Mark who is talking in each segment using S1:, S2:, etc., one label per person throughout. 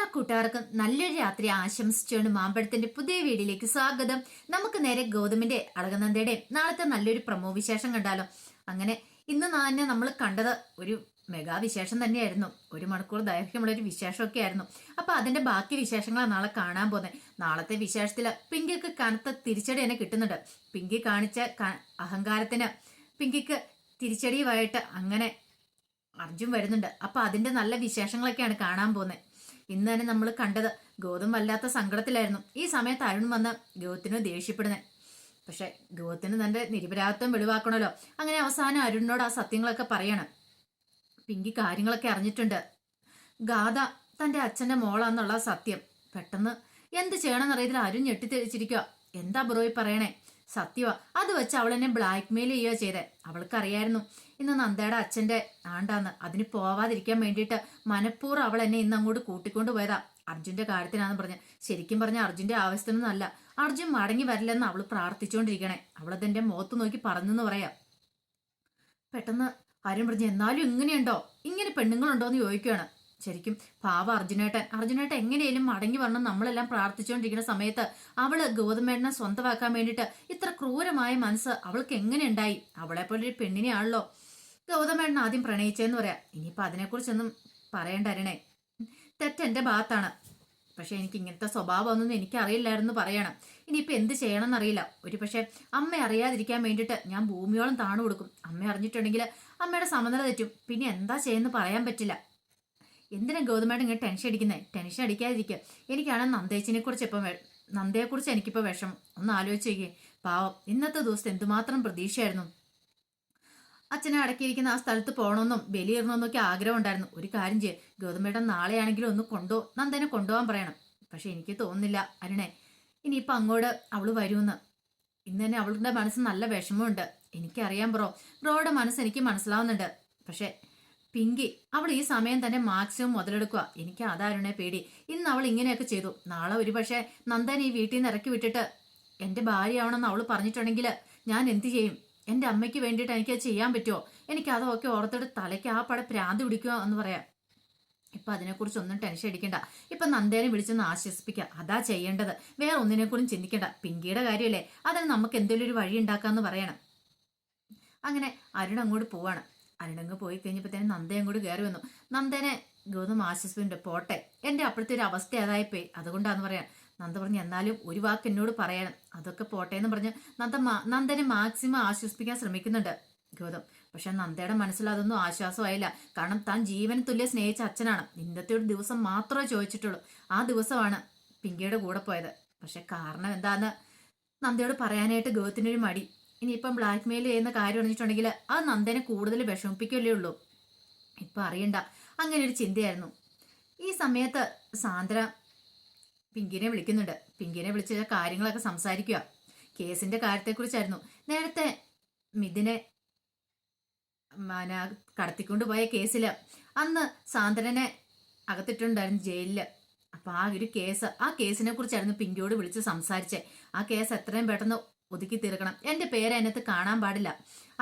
S1: എല്ലാ കൂട്ടുകാർക്കും നല്ലൊരു രാത്രി ആശംസിച്ചുകൊണ്ട് മാമ്പഴത്തിന്റെ പുതിയ വീഡിയോയിലേക്ക് സ്വാഗതം. നമുക്ക് നേരെ ഗൗതമിന്റെ അളകനന്ദയുടെ നാളത്തെ നല്ലൊരു പ്രമോ വിശേഷം കണ്ടാലോ. അങ്ങനെ ഇന്ന് തന്നെ നമ്മൾ കണ്ടത് ഒരു മെഗാ വിശേഷം തന്നെയായിരുന്നു. 1 മണിക്കൂർ ദൈർഘ്യമുള്ള ഒരു വിശേഷമൊക്കെ ആയിരുന്നു. അപ്പൊ അതിന്റെ ബാക്കി വിശേഷങ്ങളാണ് നാളെ കാണാൻ പോകുന്നത്. നാളത്തെ വിശേഷത്തില് പിങ്കിക്ക് കനത്ത തിരിച്ചടി തന്നെ കിട്ടുന്നുണ്ട്. പിങ്കി കാണിച്ച അഹങ്കാരത്തിന് പിങ്കിക്ക് തിരിച്ചടിയുമായിട്ട് അങ്ങനെ അർജുൻ വരുന്നുണ്ട്. അപ്പൊ അതിന്റെ നല്ല വിശേഷങ്ങളൊക്കെയാണ് കാണാൻ പോകുന്നത്. ഇന്ന് തന്നെ നമ്മൾ കണ്ടത് ഗൗതം വല്ലാത്ത സങ്കടത്തിലായിരുന്നു. ഈ സമയത്ത് അരുൺ വന്ന് ഗൗതത്തിന് ദേഷ്യപ്പെടുന്നത്. പക്ഷെ ഗൗതത്തിന് തന്റെ നിരപരാധിത്വം വെളിവാക്കണമല്ലോ. അങ്ങനെ അവസാനം അരുണിനോട് ആ സത്യങ്ങളൊക്കെ പറയണം. പിങ്കി കാര്യങ്ങളൊക്കെ അറിഞ്ഞിട്ടുണ്ട്. ഗാഥ തന്റെ അച്ഛന്റെ മോളാന്നുള്ള സത്യം പെട്ടെന്ന് എന്ത് ചെയ്യണമെന്ന് അറിയത്തില്ല. അരുൺ ഞെട്ടിത്തിരിച്ചിരിക്കുക. എന്താ ബ്രോയി പറയണേ? സത്യമാ. അത് വെച്ച് അവൾ എന്നെ ബ്ലാക്ക് മെയിൽ ചെയ്യുക ചെയ്തേ. അവൾക്കറിയായിരുന്നു ഇന്ന് നന്ദയുടെ അച്ഛന്റെ ആണ്ടാന്ന്. അതിന് പോവാതിരിക്കാൻ വേണ്ടിയിട്ട് മനഃപൂർവ്വം അവൾ എന്നെ ഇന്ന് അങ്ങോട്ട് കൂട്ടിക്കൊണ്ടു പോയതാ. അർജുന്റെ കാര്യത്തിനാന്ന് പറഞ്ഞ. ശരിക്കും പറഞ്ഞ അർജുന്റെ ആവശ്യത്തിനൊന്നല്ല. അർജുൻ മടങ്ങി വരില്ലെന്ന് അവള് പ്രാർത്ഥിച്ചുകൊണ്ടിരിക്കണേ. അവളതെന്റെ മുഖത്ത് നോക്കി പറഞ്ഞെന്ന് പറയാം. പെട്ടെന്ന് അരുൺ പറഞ്ഞു, എന്നാലും ഇങ്ങനെയുണ്ടോ, ഇങ്ങനെ പെണ്ണുങ്ങളുണ്ടോ എന്ന് ചോദിക്കുകയാണ്. ശരിക്കും പാവ അർജുനേട്ടൻ എങ്ങനെയും മടങ്ങി വരണം നമ്മളെല്ലാം പ്രാർത്ഥിച്ചുകൊണ്ടിരിക്കുന്ന സമയത്ത് അവള് ഗൗതമേട്ടനെ സ്വന്തമാക്കാൻ വേണ്ടിയിട്ട് ഇത്ര ക്രൂരമായ മനസ്സ് അവൾക്ക് എങ്ങനെ ഉണ്ടായി? അവളെ പോലെ ഒരു പെണ്ണിനെയാണല്ലോ ഗൗതമേട്ടൻ ആദ്യം പ്രണയിച്ചതെന്ന് പറയാം. ഇനിയിപ്പൊ അതിനെക്കുറിച്ചൊന്നും പറയണ്ട അരുണേ. തെറ്റെന്റെ ഭാഗത്താണ്. പക്ഷെ എനിക്ക് ഇങ്ങനത്തെ സ്വഭാവമൊന്നും എനിക്കറിയില്ലായിരുന്നു പറയണം. ഇനിയിപ്പൊ എന്ത് ചെയ്യണമെന്ന് അറിയില്ല. ഒരു പക്ഷെ അമ്മ അറിയാതിരിക്കാൻ വേണ്ടിയിട്ട് ഞാൻ ഭൂമിയോളം താണു കൊടുക്കും. അമ്മ അറിഞ്ഞിട്ടുണ്ടെങ്കിൽ അമ്മയുടെ സമനില തെറ്റും. പിന്നെ എന്താ ചെയ്യുന്നത് പറയാൻ പറ്റില്ല. എന്തിനാ ഗൗതമേട്ടൻ ഇങ്ങനെ ടെൻഷൻ അടിക്കുന്നത്? ടെൻഷൻ അടിക്കാതിരിക്കുക. എനിക്കാണ് നന്ദയെക്കുറിച്ച് എനിക്കിപ്പോൾ വിഷമം. ഒന്ന് ആലോചിച്ചേക്കേ. പാവം ഇന്നത്തെ ദിവസത്തെ എന്തുമാത്രം പ്രതീക്ഷയായിരുന്നു. അച്ഛനെ അടക്കിയിരിക്കുന്ന ആ സ്ഥലത്ത് പോകണമെന്നും ബലിയിറണമെന്നൊക്കെ ആഗ്രഹം ഉണ്ടായിരുന്നു. ഒരു കാര്യം ചെയ്യേ, ഗൗതമേട്ടൻ നാളെയാണെങ്കിലും ഒന്ന് നന്ദനെ കൊണ്ടുപോകാൻ പറയണം. പക്ഷെ എനിക്ക് തോന്നുന്നില്ല അരുണേ ഇനിയിപ്പോൾ അങ്ങോട്ട് അവള് വരുമെന്ന്. ഇന്ന് തന്നെ അവളുടെ മനസ്സ് നല്ല വിഷമമുണ്ട്. എനിക്കറിയാം ബ്രോയുടെ മനസ്സ് എനിക്ക് മനസ്സിലാവുന്നുണ്ട്. പക്ഷെ പിങ്കി അവൾ ഈ സമയം തന്നെ മാക്സിമം മുതലെടുക്കുക. എനിക്ക് അതാരുണേ പേടി. ഇന്ന് അവൾ ഇങ്ങനെയൊക്കെ ചെയ്തു. നാളെ ഒരു പക്ഷെ നന്ദൻ ഈ വീട്ടിൽ നിന്ന് ഇറക്കി വിട്ടിട്ട് എന്റെ ഭാര്യയാവണമെന്ന് അവൾ പറഞ്ഞിട്ടുണ്ടെങ്കിൽ ഞാൻ എന്ത് ചെയ്യും? എന്റെ അമ്മയ്ക്ക് വേണ്ടിയിട്ട് എനിക്കത് ചെയ്യാൻ പറ്റുമോ? എനിക്ക് അതൊക്കെ ഓർത്തിട്ട് തലയ്ക്ക് ആ പട പ്രാന്ത് പിടിക്കുക എന്ന് പറയാം. ഇപ്പൊ അതിനെക്കുറിച്ചൊന്നും ടെൻഷൻ അടിക്കണ്ട. ഇപ്പൊ നന്ദേനെ വിളിച്ചൊന്ന് ആശ്വസിപ്പിക്കുക. അതാ ചെയ്യേണ്ടത്. വേറെ ഒന്നിനെക്കുറിച്ചും ചിന്തിക്കണ്ട. പിങ്കിയുടെ കാര്യമല്ലേ, അതിന് നമുക്ക് എന്തെങ്കിലും ഒരു വഴി ഉണ്ടാക്കാന്ന് പറയണം. അങ്ങനെ അരുൺ അങ്ങോട്ട് പോവാണ്. അരുണങ്ങ് പോയി കഴിഞ്ഞപ്പോഴത്തേനും നന്ദ അങ്ങോട്ട് കയറി വന്നു. നന്ദനെ ഗൗതം ആശ്വസിപ്പിണ്ട്. പോട്ടെ, എന്റെ അപ്പോഴത്തെ ഒരു അവസ്ഥ അതായിപ്പോയി, അതുകൊണ്ടാന്ന് പറയാൻ. നന്ദ പറഞ്ഞു, എന്നാലും ഒരു വാക്ക് എന്നോട് പറയണം. അതൊക്കെ പോട്ടെ എന്ന് പറഞ്ഞ് നന്ദനെ മാക്സിമം ആശ്വസിപ്പിക്കാൻ ശ്രമിക്കുന്നുണ്ട് ഗൗതം. പക്ഷെ നന്ദയുടെ മനസ്സിൽ അതൊന്നും ആശ്വാസമായില്ല. കാരണം താൻ ജീവന് തുല്യ സ്നേഹിച്ച അച്ഛനാണ്. ഇന്നത്തെ ഒരു ദിവസം മാത്രമേ ചോദിച്ചിട്ടുള്ളൂ. ആ ദിവസമാണ് പിങ്കിയുടെ കൂടെ പോയത്. പക്ഷെ കാരണം എന്താന്ന് നന്ദയോട് പറയാനായിട്ട് ഗൗതത്തിനൊരു മടി. ഇനിയിപ്പം ബ്ലാക്ക് മെയിൽ ചെയ്യുന്ന കാര്യം അറിഞ്ഞിട്ടുണ്ടെങ്കിൽ അത് നന്ദനെ കൂടുതൽ വിഷമിപ്പിക്കല്ലേ ഉള്ളൂ. ഇപ്പൊ അറിയണ്ട. അങ്ങനെ ഒരു ചിന്തയായിരുന്നു. ഈ സമയത്ത് സാന്ദ്ര പിങ്കിനെ വിളിക്കുന്നുണ്ട്. പിങ്കിനെ വിളിച്ച കാര്യങ്ങളൊക്കെ സംസാരിക്കുക. കേസിന്റെ കാര്യത്തെക്കുറിച്ചായിരുന്നു. നേരത്തെ മിഥുനെ കടത്തിക്കൊണ്ടുപോയ കേസില് അന്ന് സാന്ദ്രനെ അകത്തിട്ടുണ്ടായിരുന്നു ജയിലില്. അപ്പൊ ആ കേസിനെ കുറിച്ചായിരുന്നു പിങ്കിയോട് വിളിച്ച് സംസാരിച്ചേ. ആ കേസ് എത്രയും പെട്ടെന്ന് ഒതുക്കി തീർക്കണം. എന്റെ പേര് അതിനകത്ത് കാണാൻ പാടില്ല.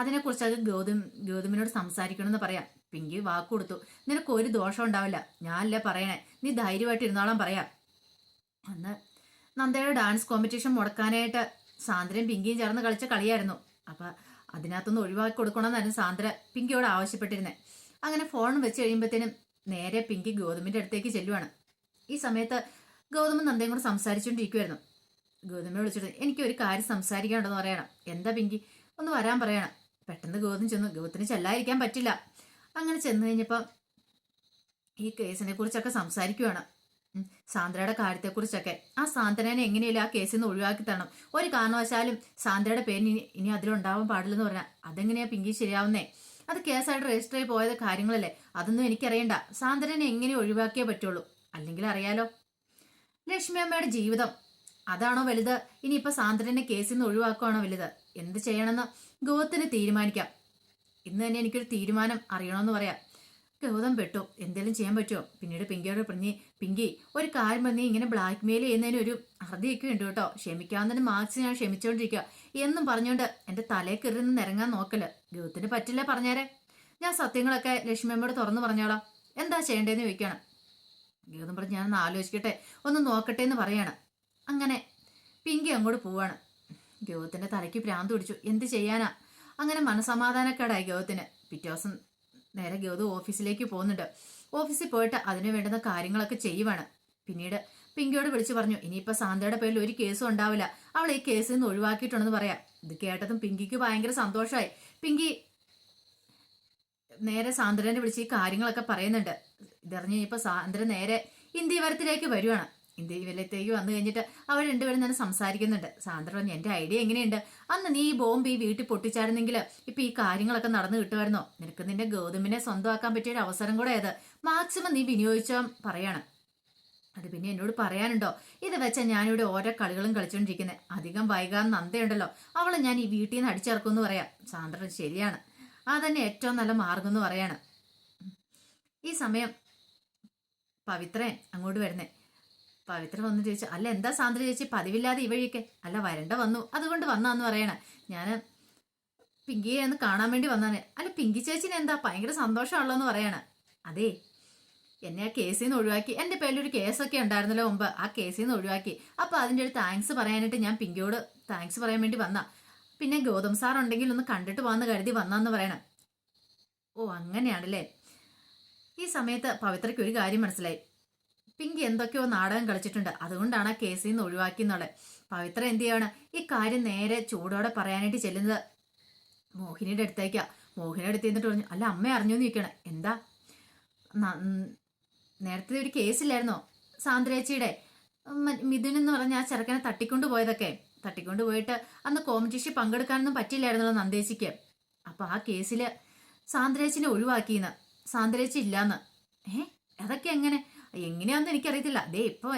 S1: അതിനെക്കുറിച്ച് അത് ഗൗതമിനോട് സംസാരിക്കണമെന്ന് പറയാം. പിങ്കി വാക്ക് കൊടുത്തു. നിനക്ക് ഒരു ദോഷം ഉണ്ടാവില്ല. ഞാനല്ല പറയണേ, നീ ധൈര്യമായിട്ട് ഇരുന്നോളാൻ പറയാം. അന്ന് നന്ദയുടെ ഡാൻസ് കോമ്പറ്റീഷൻ മുടക്കാനായിട്ട് സാന്ദ്രയും പിങ്കിയും ചേർന്ന് കളിച്ച കളിയായിരുന്നു. അപ്പൊ അതിനകത്തൊന്ന് ഒഴിവാക്കി കൊടുക്കണമെന്നായിരുന്നു സാന്ദ്ര പിങ്കിയോട് ആവശ്യപ്പെട്ടിരുന്നത്. അങ്ങനെ ഫോൺ വെച്ച് കഴിയുമ്പോഴത്തേനും നേരെ പിങ്കി ഗൗതമിന്റെ അടുത്തേക്ക് ചെല്ലുവാണ്. ഈ സമയത്ത് ഗൗതമും നന്ദയും കൂടെ സംസാരിച്ചുകൊണ്ടിരിക്കുവായിരുന്നു. ഗൗതമിനെ വിളിച്ചിട്ട് എനിക്ക് ഒരു കാര്യം സംസാരിക്കാനുണ്ടെന്ന് പറയണം. എന്താ പിങ്കി? ഒന്ന് വരാൻ പറയണം. പെട്ടെന്ന് ഗൗതം ചെന്നു. ഗൗതത്തിന് ചെല്ലാതിരിക്കാൻ പറ്റില്ല. അങ്ങനെ ചെന്ന് കഴിഞ്ഞപ്പം ഈ കേസിനെ കുറിച്ചൊക്കെ സംസാരിക്കുവാണ്. സാന്ദ്രയുടെ കാര്യത്തെക്കുറിച്ചൊക്കെ. ആ സാന്ദ്രനെ എങ്ങനെയല്ല ആ കേസിൽ നിന്ന് ഒഴിവാക്കി തരണം. ഒരു കാരണവശാലും സാന്ദ്രയുടെ പേരിന് ഇനി അതിലുണ്ടാവാൻ പാടില്ലെന്ന് പറഞ്ഞാൽ അതെങ്ങനെയാ പിങ്കി ശരിയാവുന്നേ? അത് കേസായിട്ട് രജിസ്റ്റർ ചെയ്ത് പോയത് കാര്യങ്ങളല്ലേ. അതൊന്നും എനിക്കറിയണ്ട. സാന്ദ്രനെ എങ്ങനെ ഒഴിവാക്കിയേ പറ്റുള്ളൂ. അല്ലെങ്കിൽ അറിയാലോ, ലക്ഷ്മി അമ്മയുടെ ജീവിതം അതാണോ വലുത്? ഇനിയിപ്പൊ സാന്ദ്രനെ കേസിൽ നിന്ന് ഒഴിവാക്കുകയാണോ വലുത്? എന്ത് ചെയ്യണമെന്ന് ഗൗതത്തിന് തീരുമാനിക്കാം. ഇന്ന് തന്നെ എനിക്കൊരു തീരുമാനം അറിയണമെന്ന് പറയാം. ഗൗതം പെട്ടു. എന്തെങ്കിലും ചെയ്യാൻ പറ്റുമോ? പിന്നീട് പിങ്കിയോട് പറഞ്ഞ്, പിങ്കി ഒരു കാര്യം പറഞ്ഞ് ഇങ്ങനെ ബ്ലാക്ക് മെയിൽ ചെയ്യുന്നതിന് ഒരു അറുതിയൊക്കെ ഉണ്ട് കേട്ടോ. ക്ഷമിക്കാവുന്നതിന് മാക്സിമം ഞാൻ ക്ഷമിച്ചോണ്ടിരിക്കുക എന്നും പറഞ്ഞുകൊണ്ട് എന്റെ തലയിൽ കയറി ഇറങ്ങാൻ നോക്കല്. ഗൗതത്തിന് പറ്റില്ല പറഞ്ഞേരെ. ഞാൻ സത്യങ്ങളൊക്കെ ലക്ഷ്മിയമ്മയോട് തുറന്നു പറഞ്ഞോളാം. എന്താ ചെയ്യേണ്ടതെന്ന് ചോദിക്കണം. ഗൗതം പറഞ്ഞ് ഞാനൊന്ന് ആലോചിക്കട്ടെ, ഒന്ന് നോക്കട്ടെ എന്ന് പറയാണ്. അങ്ങനെ പിങ്കി അങ്ങോട്ട് പോവാണ്. ഗൗതത്തിന്റെ തലയ്ക്ക് ഭ്രാന്ത് പിടിച്ചു. എന്ത് ചെയ്യാനാ? അങ്ങനെ മനസമാധാനക്കേടായി ഗൗതത്തിന്. പിറ്റേ ദിവസം നേരെ ഗൗതം ഓഫീസിലേക്ക് പോകുന്നുണ്ട്. ഓഫീസിൽ പോയിട്ട് അതിന് വേണ്ടുന്ന കാര്യങ്ങളൊക്കെ ചെയ്യുവാണ്. പിന്നീട് പിങ്കിയോട് വിളിച്ചു പറഞ്ഞു, ഇനിയിപ്പോൾ സാന്ദ്രയുടെ പേരിൽ ഒരു കേസും ഉണ്ടാവില്ല, അവൾ ഈ കേസിൽ നിന്ന് ഒഴിവാക്കിയിട്ടുണ്ടെന്ന് പറയാം. ഇത് കേട്ടതും പിങ്കിക്ക് ഭയങ്കര സന്തോഷമായി. പിങ്കി നേരെ സാന്ദ്രനെ വിളിച്ച് ഈ കാര്യങ്ങളൊക്കെ പറയുന്നുണ്ട്. ഇതറിഞ്ഞ് കഴിഞ്ഞപ്പോൾ സാന്ദ്ര നേരെ ഇന്ത്യവരത്തിലേക്ക് വരുവാണ്. ഇന്ത്യവരത്തേക്ക് വന്നു കഴിഞ്ഞിട്ട് അവർ രണ്ടുപേരും തന്നെ സംസാരിക്കുന്നുണ്ട്. സാന്ദ്ര പറഞ്ഞു, എൻ്റെ ഐഡിയ എങ്ങനെയുണ്ട്? അന്ന് നീ ഈ ബോംബ് ഈ വീട്ടിൽ പൊട്ടിച്ചായിരുന്നെങ്കിൽ ഇപ്പൊ ഈ കാര്യങ്ങളൊക്കെ നടന്നു കിട്ടുമായിരുന്നോ? നിനക്ക് നിന്റെ ഗൗതമിനെ സ്വന്തമാക്കാൻ പറ്റിയ ഒരു അവസരം കൂടെ അത് മാക്സിമം നീ വിനിയോഗിച്ചാൽ പറയാണ്. അത് പിന്നെ എന്നോട് പറയാനുണ്ടോ? ഇത് വെച്ചാൽ ഞാനിവിടെ ഓരോ കളികളും കളിച്ചോണ്ടിരിക്കുന്നത്. അധികം വൈകാൻ നന്ദയുണ്ടല്ലോ, അവളെ ഞാൻ ഈ വീട്ടിൽ നിന്ന് അടിച്ചിറക്കുമെന്ന് പറയാം. സാന്ദ്ര ശരിയാണ്, അതന്നെ ഏറ്റവും നല്ല മാർഗം എന്ന് പറയാണ്. ഈ സമയം പവിത്രൻ അങ്ങോട്ട് വരുന്നേ. പവിത്ര വന്നു ചോദിച്ചു, അല്ല എന്താ സാന്ദ്ര ചേച്ചി പതിവില്ലാതെ ഈ വഴിയൊക്കെ? അല്ല വരണ്ട വന്നു, അതുകൊണ്ട് വന്നാന്ന് പറയണ. ഞാൻ പിങ്കിയെ ഒന്ന് കാണാൻ വേണ്ടി വന്നാണ്. അല്ല പിങ്കി ചേച്ചിന് എന്താ ഭയങ്കര സന്തോഷമുള്ളൂ എന്ന് പറയാണ്. അതെ, എന്നെ ആ കേസിൽ നിന്ന് ഒഴിവാക്കി. എൻ്റെ പേരിലൊരു കേസൊക്കെ ഉണ്ടായിരുന്നല്ലോ മുമ്പ്, ആ കേസിൽ നിന്ന് ഒഴിവാക്കി. അപ്പൊ അതിൻ്റെ ഒരു താങ്ക്സ് പറയാനായിട്ട് ഞാൻ പിങ്കിയോട് താങ്ക്സ് പറയാൻ വേണ്ടി വന്ന. പിന്നെ ഗൗതം സാർ ഉണ്ടെങ്കിൽ ഒന്ന് കണ്ടിട്ട് പോകാന്ന് കരുതി വന്നാന്ന് പറയണം. ഓ അങ്ങനെയാണല്ലേ. ഈ സമയത്ത് പവിത്രയ്ക്ക് ഒരു കാര്യം മനസ്സിലായി. പിങ്കി എന്തൊക്കെയോ നാടകം കളിച്ചിട്ടുണ്ട്, അതുകൊണ്ടാണ് ആ കേസിൽ നിന്ന് ഒഴിവാക്കിയെന്നുള്ളത്. പവിത്ര എന്ത് ചെയ്യാണ്? ഈ കാര്യം നേരെ ചൂടോടെ പറയാനായിട്ട് ചെല്ലുന്നത് മോഹിനിയുടെ അടുത്തേക്കാ. മോഹിനിയുടെ അടുത്ത് എന്നിട്ട് പറഞ്ഞു, അല്ല അമ്മ അറിഞ്ഞോന്ന് ചോദിക്കണം. എന്താ? നേരത്തെ ഒരു കേസില്ലായിരുന്നോ സാന്ദ്രേച്ചിയുടെ? മിഥുൻ എന്ന് പറഞ്ഞ ആ ചെറുക്കനെ തട്ടിക്കൊണ്ടു പോയതൊക്കെ. തട്ടിക്കൊണ്ടു പോയിട്ട് അന്ന് കോമ്പറ്റീഷൻ പങ്കെടുക്കാനൊന്നും പറ്റില്ലായിരുന്നല്ലോ നന്ദേച്ചിക്ക്. അപ്പൊ ആ കേസില് സാന്ദ്രേച്ചിനെ ഒഴിവാക്കിയെന്ന്, സാന്ദ്രേച്ചി ഇല്ലാന്ന്. അതൊക്കെ എങ്ങനെയാന്ന് എനിക്കറിയത്തില്ല. ദേ ഇപ്പൊ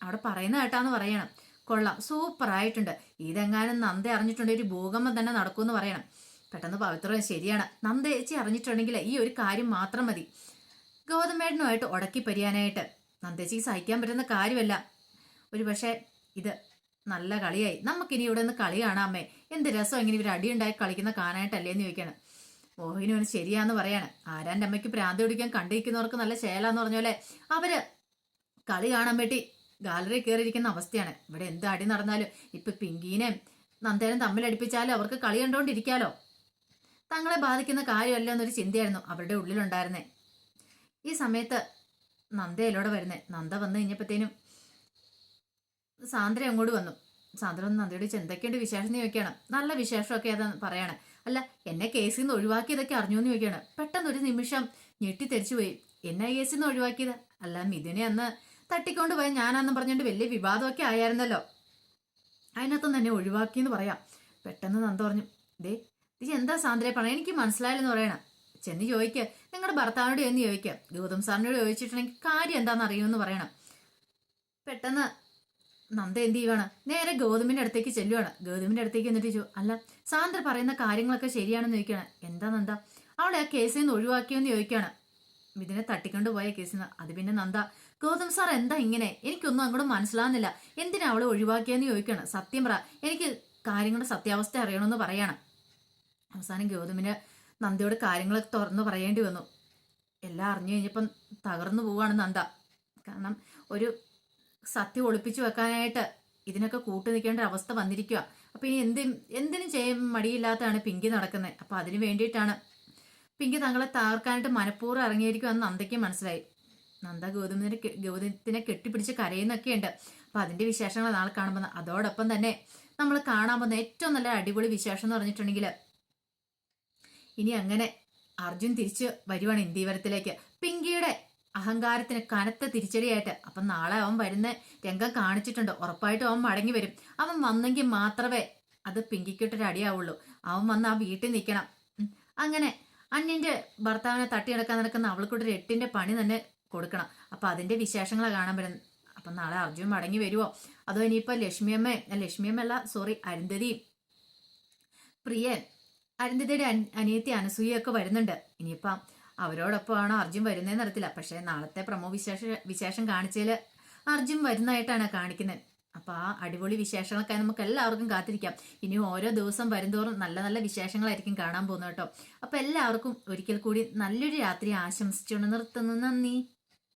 S1: അവിടെ പറയുന്ന കേട്ടാന്ന് പറയണം. കൊള്ളാം, സൂപ്പർ ആയിട്ടുണ്ട്. ഇതെങ്ങാനും നന്ദ അറിഞ്ഞിട്ടുണ്ടെങ്കിൽ ഒരു ഭൂകമ്പം തന്നെ നടക്കുമെന്ന് പറയണം. പെട്ടെന്ന് പവിത്ര ശരിയാണ്, നന്ദേച്ചി അറിഞ്ഞിട്ടുണ്ടെങ്കിൽ ഈ ഒരു കാര്യം മാത്രം മതി ഗൗതമേട്ടനുമായിട്ട് ഉടക്കി പരിയാനായിട്ട്. നന്ദേച്ചിക്ക് സഹിക്കാൻ പറ്റുന്ന കാര്യമല്ല. ഒരു പക്ഷേ ഇത് നല്ല കളിയായി, നമുക്കിനി ഇവിടെ നിന്ന് കളി കാണാമേ. എന്ത് രസം ഇങ്ങനെ ഇവർ അടിയുണ്ടായി കളിക്കുന്ന കാണാനായിട്ടല്ലേന്ന് ചോദിക്കണം. മോഹിനുവിന് ശരിയാന്ന് പറയാണ്. ആരാൻ്റെ അമ്മയ്ക്ക് പ്രാന്ത് പിടിക്കാൻ കണ്ടിരിക്കുന്നവർക്ക് നല്ല ശേലാന്ന് പറഞ്ഞോലെ അവര് കളി കാണാൻ വേണ്ടി ഗാലറി കയറിയിരിക്കുന്ന അവസ്ഥയാണ്. ഇവിടെ എന്ത് അടി നടന്നാലും ഇപ്പൊ പിങ്കീനെയും നന്ദേനും തമ്മിലടിപ്പിച്ചാലും അവർക്ക് കളി കണ്ടോണ്ടിരിക്കാലോ. തങ്ങളെ ബാധിക്കുന്ന കാര്യമല്ല എന്നൊരു ചിന്തയായിരുന്നു അവരുടെ ഉള്ളിലുണ്ടായിരുന്നേ. ഈ സമയത്ത് നന്ദയിലൂടെ വരുന്നേ. നന്ദ വന്നു കഴിഞ്ഞപ്പോഴത്തേനും സാന്ദ്ര അങ്ങോട്ട് വന്നു. സാന്ദ്ര ഒന്ന് നന്ദയോട് എന്തൊക്കെയുണ്ട് വിശേഷം ചോദിക്കണം. നല്ല വിശേഷമൊക്കെ അതെന്ന് പറയാണ്. അല്ല എന്നെ കേസിൽ നിന്ന് ഒഴിവാക്കിയതൊക്കെ അറിഞ്ഞോന്ന് ചോദിക്കുകയാണ്. പെട്ടെന്നൊരു നിമിഷം ഞെട്ടിത്തെരിച്ചു പോയി. എന്നെ കേസിൽ നിന്ന് ഒഴിവാക്കിയത്? അല്ല മിഥുനെ അന്ന് തട്ടിക്കൊണ്ട് പോയ ഞാനാന്നും പറഞ്ഞുകൊണ്ട് വലിയ വിവാദമൊക്കെ ആയിരുന്നല്ലോ, അതിനകത്തും തന്നെ ഒഴിവാക്കിയെന്ന് പറയാം. പെട്ടെന്ന് നന്ദ പറഞ്ഞു, ദേ ഇത് എന്താ സാന്ദ്രയെ പറഞ്ഞ എനിക്ക് മനസ്സിലായില്ലെന്ന് പറയണം. ചെന്ന് ചോദിക്കുക, നിങ്ങളുടെ ഭർത്താവിനോട് എന്ന് ചോദിക്കുക. ഗൗതം സാറിനോട് ചോദിച്ചിട്ടുണ്ടെങ്കിൽ കാര്യം എന്താണെന്ന് അറിയുമെന്ന് പറയണം. പെട്ടെന്ന് നന്ദ എന്ത് ചെയ്യുവാണ്? നേരെ ഗൗതമിന്റെ അടുത്തേക്ക് ചെല്ലുവാണ്. ഗൗതമിന്റെ അടുത്തേക്ക് എന്നിട്ട് ചോദിച്ചു, അല്ല സാന്ദ്ര പറയുന്ന കാര്യങ്ങളൊക്കെ ശരിയാണെന്ന് ചോദിക്കുകയാണ്. എന്താ നന്ദ അവളെ ആ കേസിൽ നിന്ന് ഒഴിവാക്കിയെന്ന് ചോദിക്കുകയാണ്. ഇതിനെ തട്ടിക്കൊണ്ട് പോയ കേസിൽ നിന്ന്. അത് പിന്നെ നന്ദ, ഗൗതം സാർ എന്താ ഇങ്ങനെ? എനിക്കൊന്നും അങ്ങോട്ട് മനസ്സിലാകുന്നില്ല. എന്തിനാ അവളെ ഒഴിവാക്കിയെന്ന് ചോദിക്കുകയാണ്. സത്യം പറ, എനിക്ക് കാര്യങ്ങളുടെ സത്യാവസ്ഥ അറിയണമെന്ന് പറയാണ്. അവസാനം ഗൗതമിന് നന്ദയോട് കാര്യങ്ങളൊക്കെ തുറന്നു പറയേണ്ടി വന്നു. എല്ലാം അറിഞ്ഞു കഴിഞ്ഞപ്പം തകർന്നു പോവാണ് നന്ദ. കാരണം ഒരു സത്യം ഒളിപ്പിച്ചു വെക്കാനായിട്ട് ഇതിനൊക്കെ കൂട്ടു നിൽക്കേണ്ട അവസ്ഥ വന്നിരിക്കുക. അപ്പൊ ഇനി എന്തിനും ചെയ്യാൻ മടിയില്ലാത്തതാണ് പിങ്കി നടക്കുന്നത്. അപ്പൊ അതിന് വേണ്ടിയിട്ടാണ് പിങ്കി തങ്ങളെ തകർക്കാനായിട്ട് മനഃപൂർവ്വം ഇറങ്ങിയിരിക്കുമെന്ന് നന്ദയ്ക്ക് മനസ്സിലായി. നന്ദ ഗൗതത്തിനെ കെട്ടിപ്പിടിച്ച് കരയുന്നൊക്കെ ഉണ്ട്. അപ്പൊ അതിന്റെ വിശേഷങ്ങൾ നാളെ കാണുമ്പോൾ. അതോടൊപ്പം തന്നെ നമ്മൾ കാണാൻ പോകുന്ന ഏറ്റവും നല്ല അടിപൊളി വിശേഷം എന്ന് പറഞ്ഞിട്ടുണ്ടെങ്കിൽ ഇനി അങ്ങനെ അർജുൻ തിരിച്ച് വരുവാണ് ഇന്ത്യവരത്തിലേക്ക്. പിങ്കിയുടെ അഹങ്കാരത്തിന് കനത്ത തിരിച്ചടിയായിട്ട്. അപ്പം നാളെ അവൻ വരുന്ന രംഗം കാണിച്ചിട്ടുണ്ട്. ഉറപ്പായിട്ടും അവൻ മടങ്ങി വരും. അവൻ വന്നെങ്കിൽ മാത്രമേ അത് പിങ്കിക്കൊട്ടൊരു അടിയാവുള്ളൂ. അവൻ വന്ന് ആ വീട്ടിൽ നിൽക്കണം. അങ്ങനെ അന്യന്റെ ഭർത്താവിനെ തട്ടിയെടുക്കാൻ നടക്കുന്ന അവൾക്കൊട്ടൊരു 8ന്റെ പണി തന്നെ കൊടുക്കണം. അപ്പൊ അതിന്റെ വിശേഷങ്ങളാണ് കാണാൻ വരുന്നത്. അപ്പൊ നാളെ അർജുൻ മടങ്ങി വരുമോ, അതോ ഇനിയിപ്പോ ലക്ഷ്മിയമ്മ സോറി അരുന്ധതി പ്രിയൻ, അരുന്ധതിയുടെ അനിയത്തി അനസൂയൊക്കെ വരുന്നുണ്ട്. ഇനിയിപ്പം അവരോടൊപ്പമാണോ അർജുൻ വരുന്നതെന്ന് അറിയത്തില്ല. പക്ഷെ നാളത്തെ പ്രമോ വിശേഷം കാണിച്ചതിൽ അർജുൻ വരുന്നതായിട്ടാണ് കാണിക്കുന്നത്. അപ്പൊ ആ അടിപൊളി വിശേഷങ്ങളൊക്കെ നമുക്ക് എല്ലാവർക്കും കാത്തിരിക്കാം. ഇനി ഓരോ ദിവസം വരുന്തോറും നല്ല നല്ല വിശേഷങ്ങളായിരിക്കും കാണാൻ പോകുന്നത് കേട്ടോ. അപ്പൊ എല്ലാവർക്കും ഒരിക്കൽ കൂടി നല്ലൊരു രാത്രി ആശംസിച്ചുകൊണ്ട് നിർത്തുന്നു. നന്ദി.